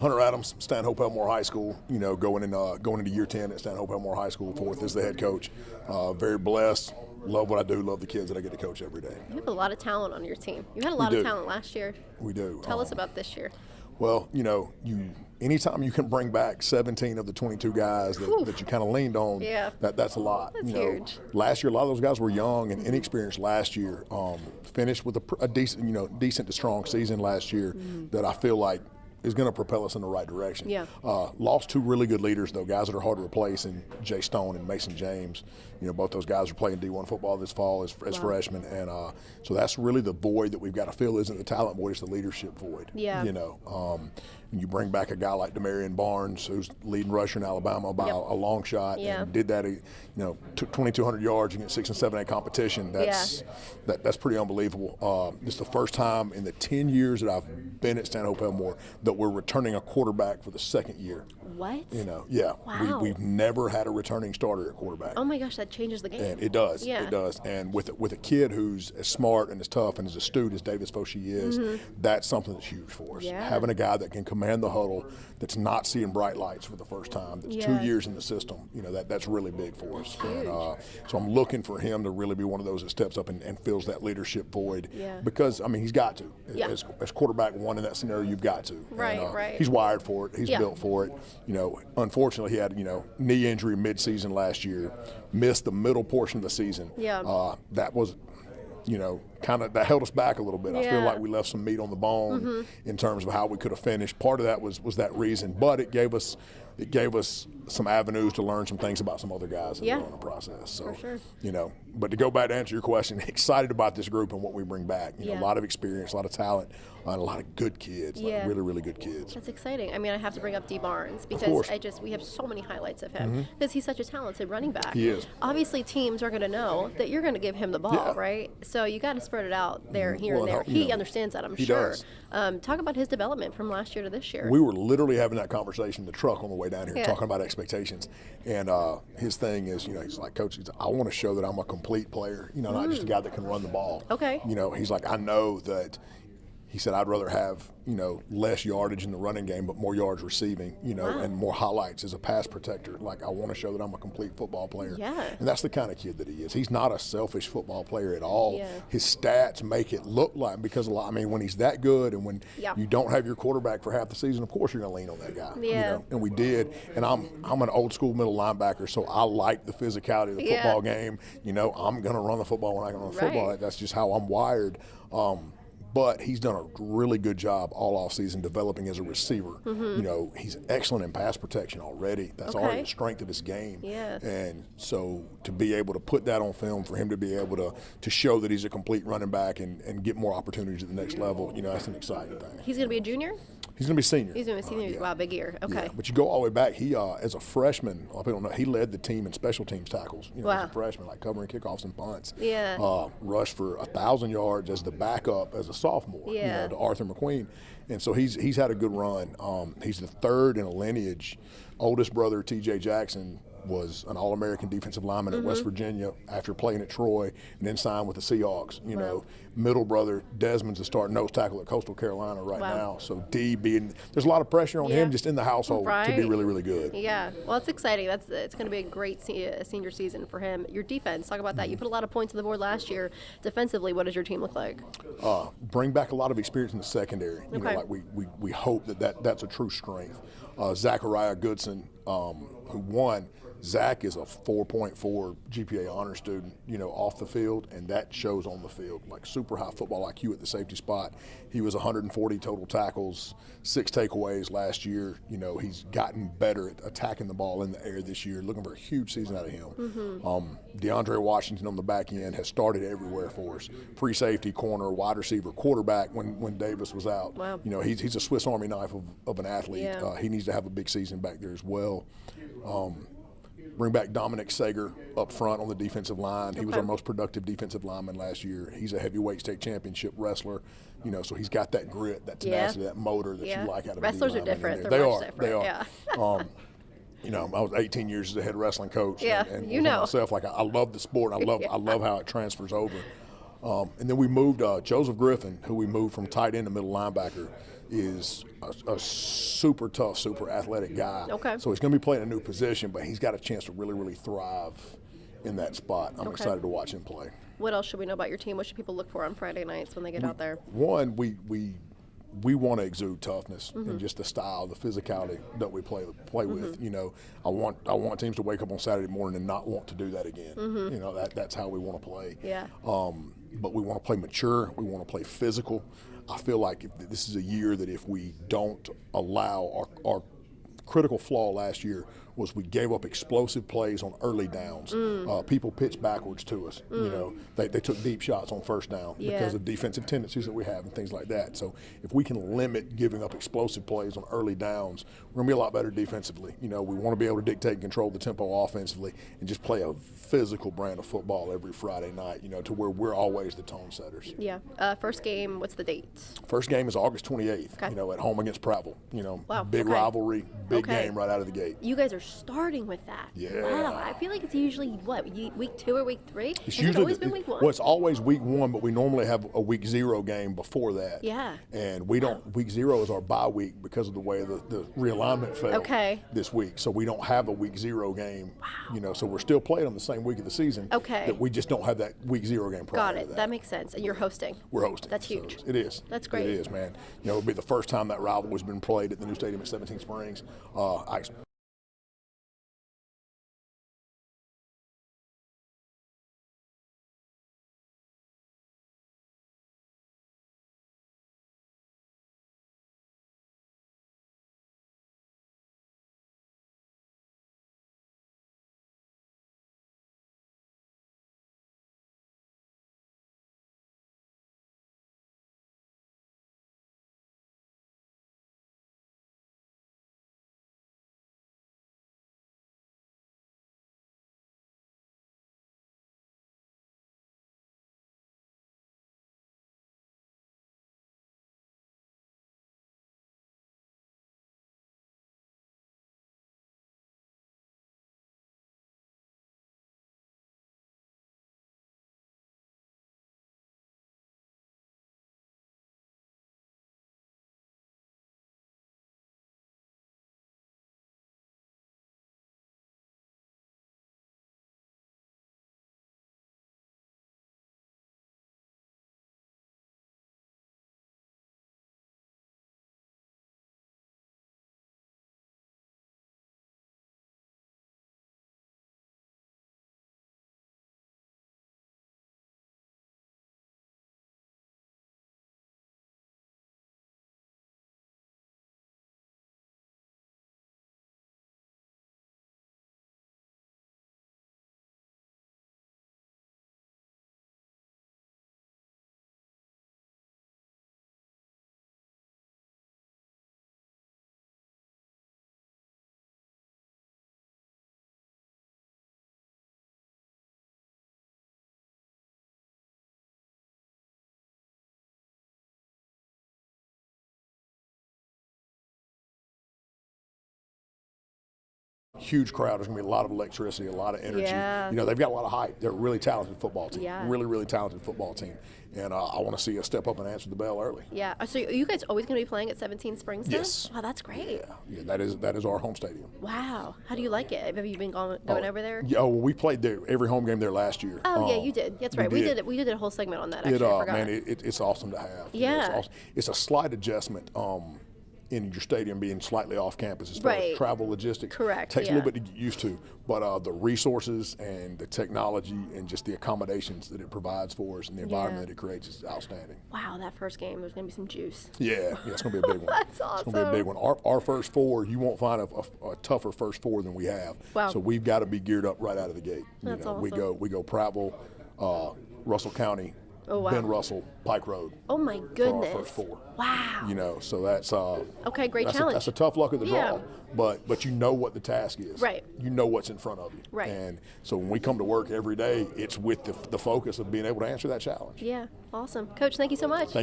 Hunter Adams, Stanhope Elmore High School, going into year 10 at Stanhope Elmore High School, fourth as the head coach. Very blessed. Love what I do. Love the kids that I get to coach every day. You have a lot of talent on your team. You had a lot of talent last year. We do. Tell us about this year. Well, anytime you can bring back 17 of the 22 guys that you kind of leaned on, that's a lot. That's huge. Last year, a lot of those guys were young and inexperienced last year. Finished with a decent to strong season last year that I feel like is going to propel us in the right direction. Yeah. Lost two really good leaders, though, guys that are hard to replace, in Jay Stone and Mason James. Both those guys are playing D1 football this fall as freshmen. And so that's really the void that we've got to fill. Isn't the talent void, it's the leadership void. Yeah. You bring back a guy like Demarion Barnes, who's leading rusher in Alabama by a long shot, and did that, took 2,200 yards against 6 and 7A competition. That's pretty unbelievable. It's the first time in the 10 years that I've been at Stanhope Elmore that we're returning a quarterback for the second year. What? Wow. We've never had a returning starter at quarterback. Oh my gosh, that changes the game. And it does. Yeah. It does. And with a kid who's as smart and as tough and as astute as Davis Foshee is, that's something that's huge for us. Yeah. Having a guy that can command the huddle, that's not seeing bright lights for the first time, that's 2 years in the system, that's really big for us. And so I'm looking for him to really be one of those that steps up and fills that leadership void. Yeah. Because, he's got to. Yeah. As quarterback one in that scenario, you've got to. Right. He's wired for it. He's built for it. Unfortunately, he had, knee injury mid-season last year, missed the middle portion of the season. Yeah. That was, that held us back a little bit. I feel like we left some meat on the bone in terms of how we could have finished. Part of that was that reason, but it gave us some avenues to learn some things about some other guys in the process. So, for sure. But to go back to answer your question, excited about this group and what we bring back. A lot of experience, a lot of talent, and a lot of good kids, like really, really good kids. That's exciting. I have to bring up D. Barnes because we have so many highlights of him because he's such a talented running back. He is. Obviously, teams are going to know that you're going to give him the ball, right? So you got to spread it out there, here, and there. He understands that, I'm sure. Does. Talk about his development from last year to this year. We were literally having that conversation in the truck on the way down here, talking about expectations. And his thing is, he's like, Coach, I want to show that I'm a complete player, not just a guy that can run the ball. Okay. He's like, I know that. He said, I'd rather have, less yardage in the running game, but more yards receiving, and more highlights as a pass protector. Like, I want to show that I'm a complete football player. Yeah. And that's the kind of kid that he is. He's not a selfish football player at all. Yeah. His stats make it look like, because when he's that good and when you don't have your quarterback for half the season, of course you're going to lean on that guy. Yeah. And we did. And I'm an old school middle linebacker, so I like the physicality of the football game. I'm going to run the football when I can run the football. That's just how I'm wired. But he's done a really good job all offseason developing as a receiver. He's excellent in pass protection already. That's already a strength of his game. Yeah. And so to be able to put that on film, for him to be able to show that he's a complete running back and get more opportunities at the next level, that's an exciting thing. He's going to be a junior? He's going to be a senior. He's going to be a senior. Wow, big year. Okay. Yeah. But you go all the way back. He, as a freshman, a lot of people don't know, he led the team in special teams tackles. As a freshman, like covering kickoffs and punts. Yeah. Rushed for 1,000 yards as the backup as a sophomore. To Arthur McQueen. And so he's had a good run. He's the third in a lineage. Oldest brother, T.J. Jackson, was an All-American defensive lineman at West Virginia after playing at Troy and then signed with the Seahawks. Middle brother, Desmond's a starting nose tackle at Coastal Carolina right now. So there's a lot of pressure on him just in the household to be really, really good. Yeah. Well, it's exciting. It's going to be a great senior season for him. Your defense, talk about that. You put a lot of points on the board last year. Defensively, what does your team look like? Bring back a lot of experience in the secondary. We hope that's a true strength. Zachariah Goodson, who won. Zach is a 4.4 GPA honor student, off the field, and that shows on the field. Like super high football IQ at the safety spot. He was 140 total tackles, 6 takeaways last year. He's gotten better at attacking the ball in the air this year. Looking for a huge season out of him. DeAndre Washington on the back end has started everywhere for us. Free safety, corner, wide receiver, quarterback when Davis was out. Wow. He's a Swiss Army knife of an athlete. Yeah. He needs to have a big season back there as well. Bring back Dominic Sager up front on the defensive line. He was our most productive defensive lineman last year. He's a heavyweight state championship wrestler, so he's got that grit, that tenacity, that motor that you like out of wrestlers a are different. They are. Yeah. I was 18 years as a head wrestling coach. Yeah, and myself, like I love the sport. I love how it transfers over. And then we moved Joseph Griffin, who we moved from tight end to middle linebacker. is a super tough, super athletic guy. Okay. So he's going to be playing a new position, but he's got a chance to really, really thrive in that spot. I'm excited to watch him play. What else should we know about your team? What should people look for on Friday nights when they get out there? One, we want to exude toughness and just the style, the physicality that we play with. You know, I want teams to wake up on Saturday morning and not want to do that again. You know, that's how we want to play. Yeah. But we want to play mature. We want to play physical. I feel like this is a year that if we don't allow our critical flaw last year was we gave up explosive plays on early downs. People pitched backwards to us. You know, they took deep shots on first down because of defensive tendencies that we have and things like that. So if we can limit giving up explosive plays on early downs, we're going to be a lot better defensively. You know, we want to be able to dictate and control the tempo offensively and just play a physical brand of football every Friday night, you know, to where we're always the tone setters. Yeah. First game, what's the date? First game is August 28th, you know, at home against Prattville. You know, big rivalry, big game right out of the gate. You guys are starting with that. Yeah. Wow. I feel like it's usually, what, week 2 or week 3? It's Has it always been week 1? Well, it's always week 1, but we normally have a week 0 game before that. Yeah. And we don't, week 0 is our bye week because of the way the realignment fell this week. So we don't have a week 0 game. Wow. You know, so we're still playing on the same week of the season. Okay. That we just don't have that week 0 game prior Got it. to that. That makes sense. And you're hosting. We're hosting. That's huge. So it is. That's great. It is, man. You know, it'll be the first time that rivalry's been played at the new stadium at 17 Springs. Huge crowd. There's going to be a lot of electricity, a lot of energy. Yeah. You know, they've got a lot of hype. They're a really talented football team. Yeah. Really, really talented football team. And I want to see us step up and answer the bell early. Yeah. So are you guys always going to be playing at 17 Springs then? Yes. Wow, that's great. Yeah, that is our home stadium. Wow. How do you like it? Have you been going over there? Yeah, well, we played there every home game there last year. Oh, yeah, you did. That's right. We did a whole segment on that, actually. I forgot. Man, it's awesome to have. Yeah. You know, it's awesome. It's a slight adjustment in your stadium being slightly off campus as far as travel logistics. Correct. Takes a little bit to get used to, but the resources and the technology and just the accommodations that it provides for us and the environment that it creates is outstanding. Wow, that first game, there's going to be some juice. Yeah, it's going to be a big one. That's awesome. It's going to be a big one. Our first 4, you won't find a tougher first 4 than we have. Wow. So we've got to be geared up right out of the gate. That's awesome. We go Prattville, Russell County, Ben Russell, Pike Road. Oh my goodness! For our first 4. Wow. You know, so that's okay. Great challenge. That's a tough luck of the draw, but you know what the task is. Right. You know what's in front of you. Right. And so when we come to work every day, it's with the focus of being able to answer that challenge. Yeah. Awesome, Coach. Thank you so much.